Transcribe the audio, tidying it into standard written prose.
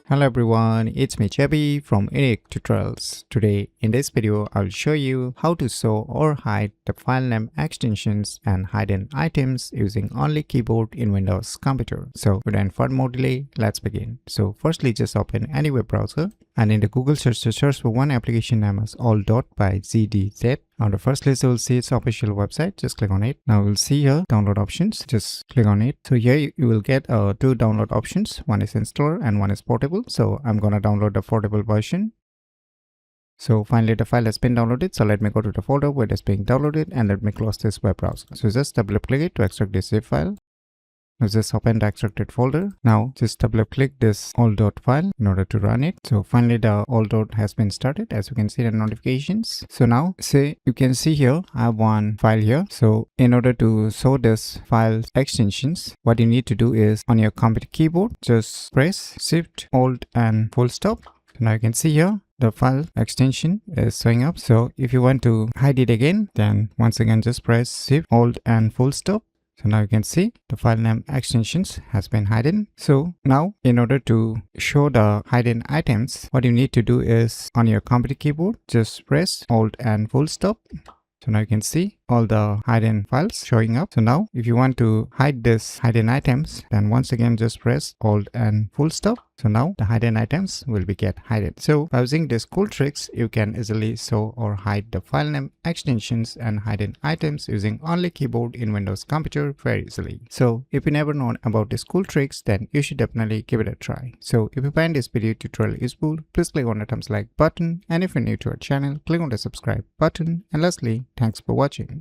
Hello everyone, it's me Chubby from UniqueTutorials. Today in this video, I'll show you how to show or hide the file name extensions and hidden items using only keyboard in Windows computer. So without further more delay, let's begin. So firstly, just open any web browser and in the Google search for one application name as all.by.zdz. On the first list, you will see its official website. Just click on it. Now we'll see here download options. Just click on it. So here you will get two download options. One is installer and one is portable. So I'm gonna download the portable version. So finally the file has been downloaded. So let me go to the folder where it is being downloaded and let me close this web browser. So just double click it to extract this zip file. Now just open the extracted folder. Now just double click this all.dot file in order to run it. So finally the all.dot has been started, as you can see the notifications. So now you can see here I have one file here. So in order to show this file extensions, what you need to do is on your computer keyboard just press Shift Alt and full stop. So now you can see here the file extension is showing up. So if you want to hide it again, then once again just press Shift Alt and full stop. So now you can see the file name extensions has been hidden. So now in order to show the hidden items, what you need to do is on your computer keyboard, just press Alt and full stop. So now you can see all the hidden files showing up. So now if you want to hide this hidden items, then once again just press Alt and full stop. So now the hidden items will be get hidden. So by using these cool tricks, you can easily show or hide the file name extensions and hidden items using only keyboard in Windows computer very easily. So if you never known about these cool tricks, then you should definitely give it a try. So if you find this video tutorial useful, please click on the thumbs like button. And if you're new to our channel, click on the subscribe button. And lastly, thanks for watching.